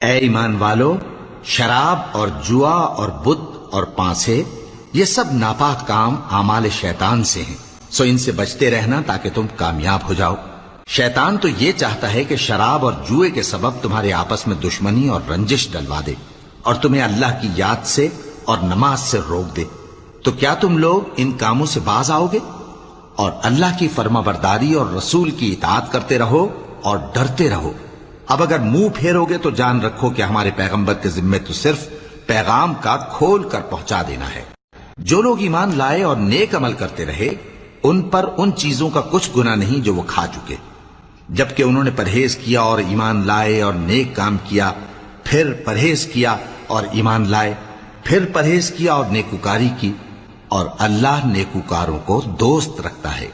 ए ईमान वालो, शराब और जुआ और बुत और पांसे ये सब नापाक काम आमाल शैतान से हैं। सो इनसे बचते रहना ताकि तुम कामयाब हो जाओ। शैतान तो ये चाहता है कि शराब और जुए के सबब तुम्हारे आपस में दुश्मनी और रंजिश डलवा दे और तुम्हें अल्लाह की याद से और नमाज से रोक दे। तो क्या तुम लोग इन कामों से बाज आओगे और अल्लाह की फर्माबरदारी और रसूल की इताअत करते रहो और डरते रहो। अब अगर मुंह फेरोगे तो जान रखो कि हमारे पैगंबर के जिम्मे तो सिर्फ पैगाम का खोल कर पहुंचा देना है। जो लोग ईमान लाए और नेक अमल करते रहे उन पर उन चीजों का कुछ गुनाह नहीं जो वो खा चुके, जबकि उन्होंने परहेज किया और ईमान लाए और नेक काम किया, फिर परहेज किया और ईमान लाए, फिर परहेज किया और नेकुकारी की, और अल्लाह नेकुकारों को दोस्त रखता है।